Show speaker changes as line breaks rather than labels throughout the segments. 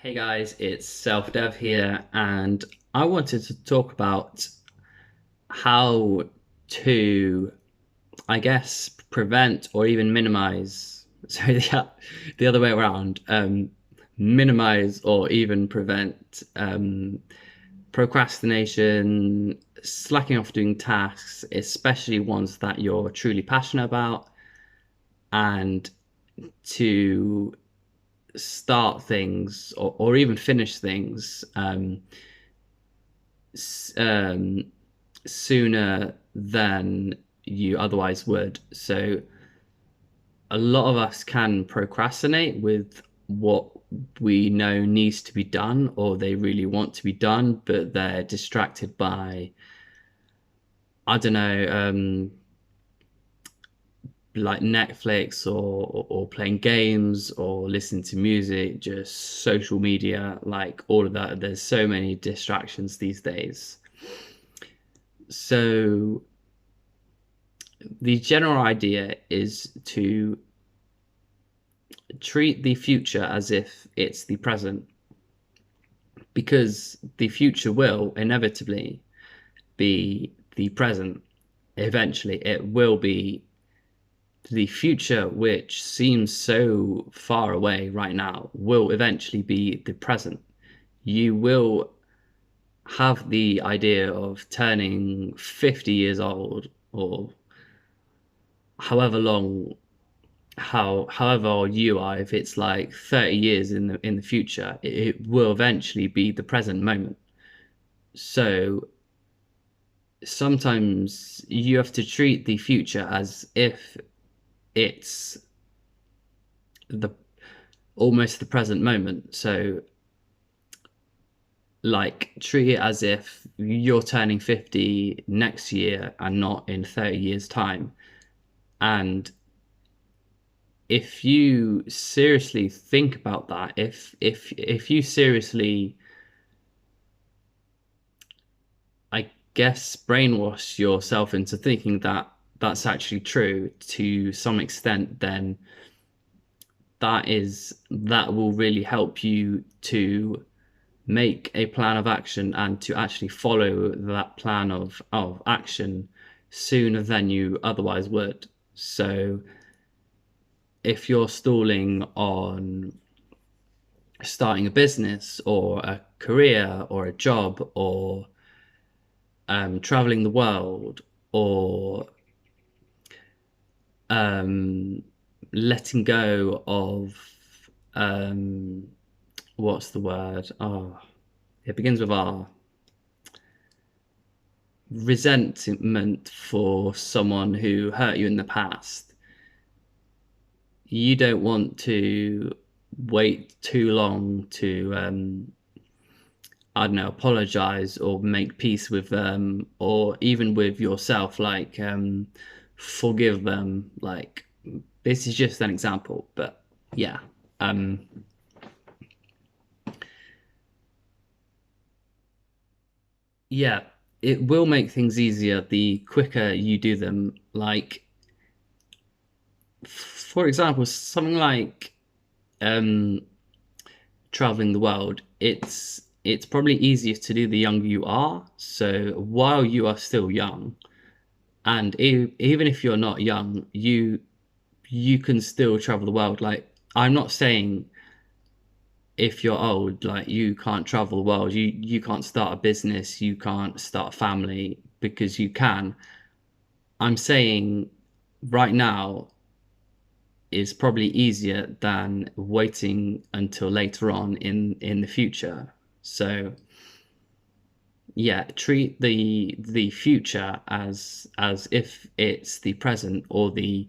Hey guys, it's Self Dev here, and I wanted to talk about how to, I guess, prevent or even minimize. Sorry, the other way around. Minimize or even prevent procrastination, slacking off doing tasks, especially ones that you're truly passionate about, and to start things or even finish things um, sooner than you otherwise would. So a lot of us can procrastinate with what we know needs to be done or they really want to be done, but they're distracted by, I don't know, like Netflix or playing games or listening to music, just social media, like all of that. There's so many distractions these days. So the general idea is to treat the future as if it's the present, because the future will inevitably be the present. Eventually, it will be the future, which seems so far away right now, will eventually be the present. You will have the idea of turning 50 years old or however long however old you are. If it's like 30 years in the future, it will eventually be the present moment. So sometimes you have to treat the future as if it's the almost the present moment. So like treat it as if you're turning 50 next year and not in 30 years time. And if you seriously think about that, if you seriously, I guess, brainwash yourself into thinking that that's actually true to some extent, then that will really help you to make a plan of action and to actually follow that plan of action sooner than you otherwise would. So if you're stalling on starting a business or a career or a job or traveling the world or um, letting go of um, what's the word? Oh, it begins with R. Resentment for someone who hurt you in the past. You don't want to wait too long to I don't know, apologize or make peace with them or even with yourself, like forgive them. Like this is just an example, but yeah. Um yeah, it will make things easier the quicker you do them. Like for example, something like um traveling the world, it's probably easiest to do the younger you are. So while you are still young, and even if you're not young, you can still travel the world. Like I'm not saying if you're old, like you can't travel the world, you can't start a business, you can't start a family, because you can. I'm saying right now is probably easier than waiting until later on in the future. So yeah, treat the future as if it's the present or the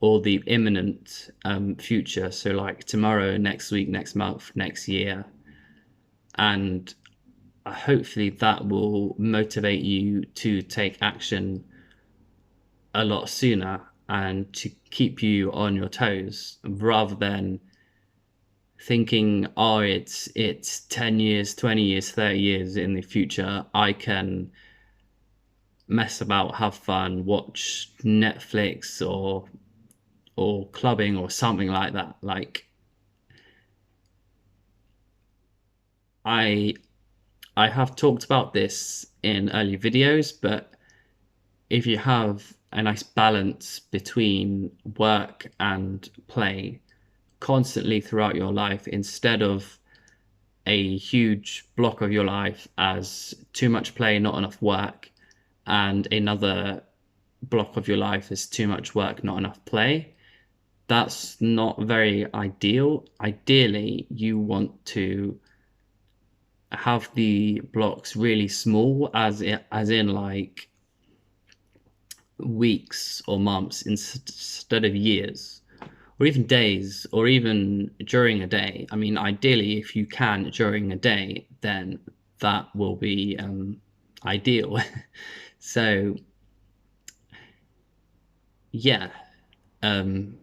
imminent future. So like tomorrow, next week, next month, next year, and hopefully that will motivate you to take action a lot sooner and to keep you on your toes rather than thinking, oh, it's 10 years, 20 years, 30 years in the future. I can mess about, have fun, watch Netflix or clubbing or something like that. Like I I have talked about this in earlier videos, but if you have a nice balance between work and play constantly throughout your life, instead of a huge block of your life as too much play, not enough work, and another block of your life is too much work, not enough play, that's not very ideal. Ideally, you want to have the blocks really small, as in like weeks or months instead of years, or even days, or even during a day. I mean, ideally, if you can during a day, then that will be ideal. So yeah, um,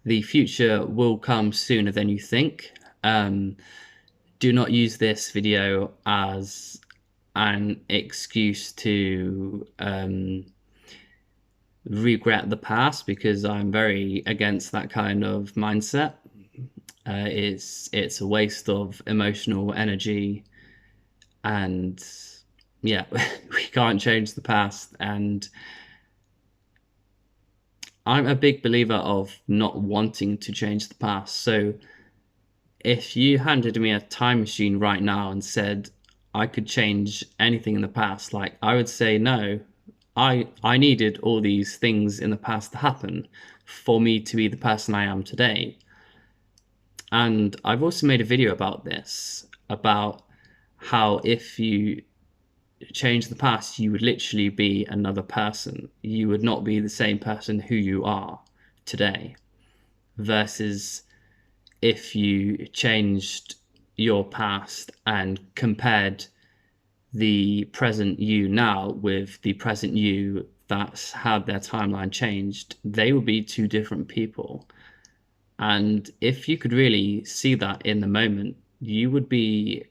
the future will come sooner than you think. Do not use this video as an excuse to regret the past, because I'm very against that kind of mindset. It's a waste of emotional energy, and yeah, we can't change the past. And I'm a big believer of not wanting to change the past. So if you handed me a time machine right now and said I could change anything in the past, like, I would say no. I needed all these things in the past to happen for me to be the person I am today. And I've also made a video about this, about how if you change the past, you would literally be another person. You would not be the same person who you are today, versus if you changed your past and compared the present you now with the present you that's had their timeline changed, they would be two different people. And if you could really see that in the moment, you would be,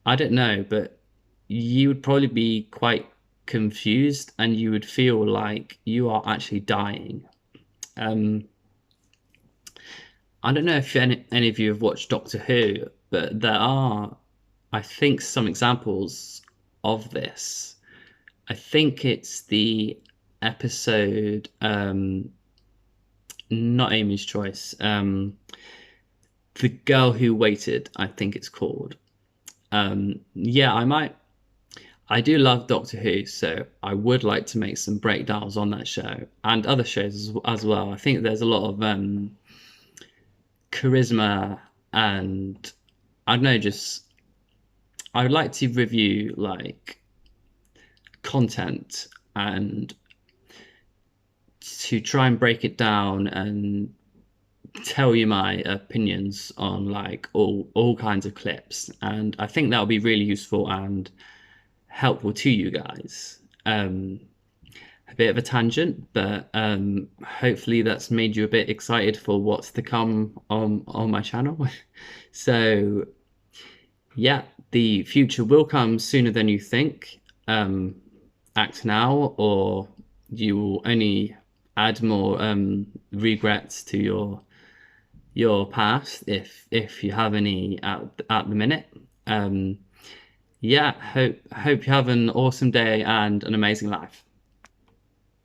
I don't know, but you would probably be quite confused, and you would feel like you are actually dying. I don't know if any of you have watched Doctor Who, but there are, I think, some examples of this. I think it's the episode, not Amy's Choice, The Girl Who Waited, I think it's called. Yeah, I do love Doctor Who, so I would like to make some breakdowns on that show and other shows as well. I think there's a lot of charisma, and I don't know, just I would like to review like content and to try and break it down and tell you my opinions on like all kinds of clips, and I think that will be really useful and helpful to you guys. A bit of a tangent, but hopefully that's made you a bit excited for what's to come on my channel. So yeah, the future will come sooner than you think. Act now, or you will only add more regrets to your past, if you have any at the minute. Yeah, hope you have an awesome day and an amazing life.